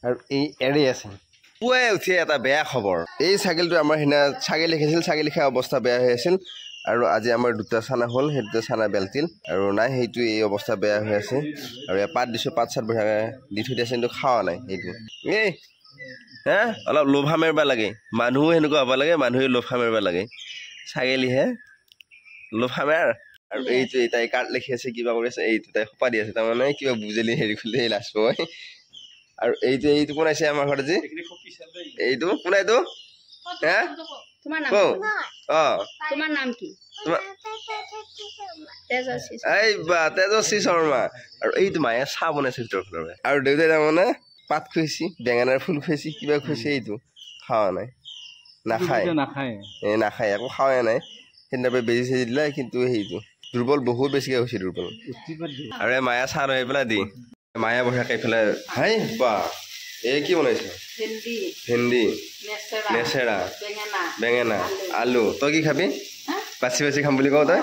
আৰু এই এৰি আছে পুৱাই উঠি এটা বেয়া খবৰ এই ছাগলীটো আমাৰ সিনা ছাগলী খাইছিল ছাগলী খাই অৱস্থা বেয়া হৈ আছিল আৰু আজি আমাৰ দুটা চানা হ'ল সেই দুটা চানা বেলতিল আৰু নাই সেইটো এই অৱস্থা বেয়া হৈ আছে আৰু পাত দিছোঁ পাত চাত বঢ়িয়াকৈ দি থৈ দিছে কিন্তু খাৱা নাই সেইটো এই হে অলপ লোভা মাৰিব লাগে মানুহো সেনেকুৱা হ'ব লাগে মানুহে লোভা মাৰিব লাগে ছাগলীহে লোভা মাৰ আৰু এইটো তাই কাৰ্ড লিখি আছে কিবা কৰি আছে এইটো তাই সোপা দি আছে তাৰমানে কিবা বুজেলি হেৰি খুলি লাজ পাই আৰু এইটো কোন আছে আমাৰ ঘৰত আজি এইটো কোন এইটো হে তোমাৰ নাম তোমাৰ নাম কি এই বা তেজস্বী শৰ্মা আৰু এইটো মায়ে চাহ বনাইছে ভিতৰৰ ফালে আৰু দেউতাই তাৰমানে পাত খুৱাইছি বেঙেনাৰ ফুল খুৱাইছি কিবা খুৱাইছে এইটো খাৱা নাই নাখায় একো খাৱাই নাই সেইদিনা বেজি চেজি দিলে কিন্তু সেইটো দুৰ্বল বহুত বেছিকৈ হৈছে দুৰ্বল আৰু এই মায়া চাহ ৰৈ পেলাই দি মায়া বঢ়িয়াকৈ এইফালে হাই বা এই কি বনাইছে ভেন্দি নেচেৰা বেঙেনা আলু তই কি খাবি বাচি বাচি খাম বুলি কওঁ তই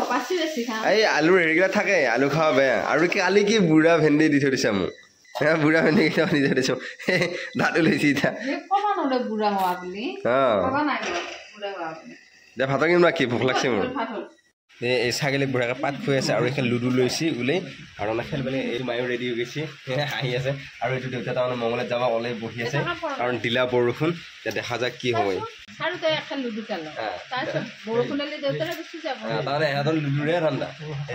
এই আলুৰ হেৰিকেইটা থাকে আলু খাব বেয়া আৰু কি কালি কি বুঢ়া ভেন্দি দি থৈ দিছে মোক বুঢ়া ভেন্দি কেইটা দি থৈ দিছোঁ দাঁত ওলাইছে এতিয়া দে ভাতৰ কিমান কি ভোক লাগছে মোৰ এই ছাগলী বুঢ়াকে পাত খুৱাই আছে আৰু এইখন লুডু লৈছে ওলাই আৰু খেলিবলৈ এইটো মায়ো ৰেডি হৈ গৈছে আহি আছে আৰু এইটো দেউতা তাৰমানে মংগলত যাব ওলাই বহি আছে কাৰণ দিলা বৰষুণ এতিয়া দেখা যাক কি হয় তাৰমানে এহঁতৰ লুডুৰে ঠাণ্ডা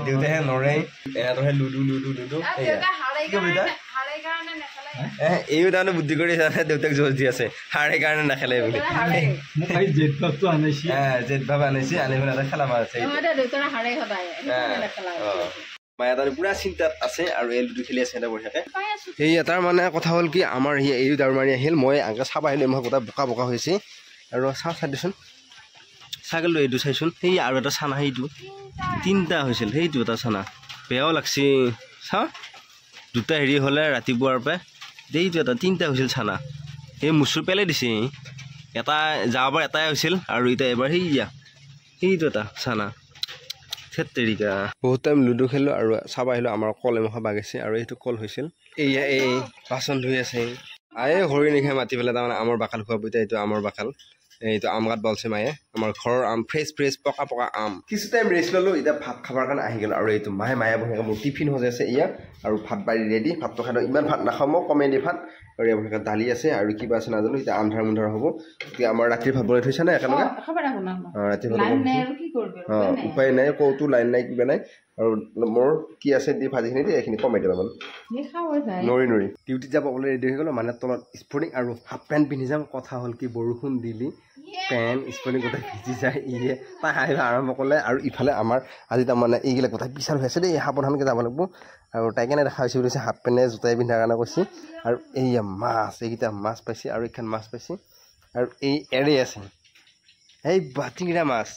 দেউতাহে নৰে এহঁতৰহে লুডু এইও তাৰমানে বুদ্ধি কৰি দেউতাক জোৰ দি আছে হাৰে কাৰণে নাখেলে বুলি জেঠ ভাৱ আনিছে আনি পেলাই খেলা মাৰিছে মায়ে তাৰ পুৰা চিন্তাত আছে আৰু এই লুডু খেলি আছে এটা বঢ়িয়াকে সেই এটাৰ মানে কথা হ'ল কি আমাৰ এই দাউৰ মাৰি আহিল মই আগতে চাব আহিলোঁ মই গোটেই বোকা হৈছে আৰু চাই দিচোন ছাগলটো এইটো চাইচোন সেই আৰু এটা চানা সেইটো তিনিটা হৈছিল সেইটো এটা চানা বেয়াও লাগছে চা দুটা হেৰি হ'লে ৰাতিপুৱাৰ পৰা এইটো এটা তিনিটা হৈছিল চানা সেই মুচুৰ পেলাই দিছে এটা যাবৰ এটাই হৈছিল আৰু এতিয়া এবাৰ সেইটো এটা চানা থেতেৰিকা বহুত টাইম লুডু খেলোঁ আৰু চাব আহিলোঁ আমাৰ কল এমখা বাগিছে আৰু এইটো কল হৈছিল এয়া এই বাচন ধুই আছে এই হৰি নিশাই মাতি পেলাই তাৰমানে আমৰ বাকাল খুৱাব এতিয়া এইটো আমৰ বাকাল এইটো আম গাত বলছে মায়ে আমাৰ ঘৰৰ আম ফ্ৰেছ পকা আম কিছু টাইম ৰেষ্ট ল'লোঁ এতিয়া ভাত খাবৰ কাৰণে আহি গ'ল আৰু এইটো মায়ে বঢ়িয়াকৈ মোৰ টিফিন সজাই আছে ইয়াত আৰু ভাত বাৰী ৰেডি ভাতটো খাই ইমান ভাত নাখাওঁ মই কমেই দি ভাত আৰু ইয়াৰ বঢ়িয়াকৈ দালি আছে আৰু কিবা আছে নাজানো এতিয়া আন্ধাৰ মুন্ধাৰ হ'ব এতিয়া আমাৰ ৰাতিৰ ভাত বনাই থৈছে নে একেলগে ৰাতিৰ ভাত উপায় নাই কৌতো লাইন নাই কিবা নাই আৰু মোৰ কি আছে দি ভাজিখিনি দি এইখিনি কমাই দিবা মানে নৰি ডিউটিত যাব ওলাই ৰেডি হৈ গ'লোঁ মানে তলত স্পৰ্টিং আৰু হাফ পেণ্ট পিন্ধি যাম কথা হ'ল কি বৰষুণ দিলি পেণ্ট স্পৰ্টিং গোটেই ভিজি যায় তাই হাঁহিব আৰম্ভ কৰিলে আৰু ইফালে আমাৰ আজি তাৰমানে এইগিলা গোটেই পিছাল হৈ আছে দেই সাৱধানকৈ যাব লাগিব আৰু তাই কেনে দেখা হৈছে বুলিছে হাফ পেণ্টে জোতাই পিন্ধাৰ কাৰণে কৈছে আৰু এইয়া মাছ এইকেইটা মাছ পাইছে আৰু এইখন মাছ পাইছে আৰু এই এৰি আছে এই টিঙৰা মাছ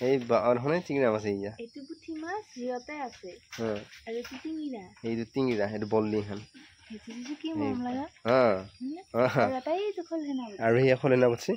এই শুনে টিঙৰা মাছ এইটো টিঙৰা সেইটো বল্লি এখন আৰু সেই খলিনা পাতিছে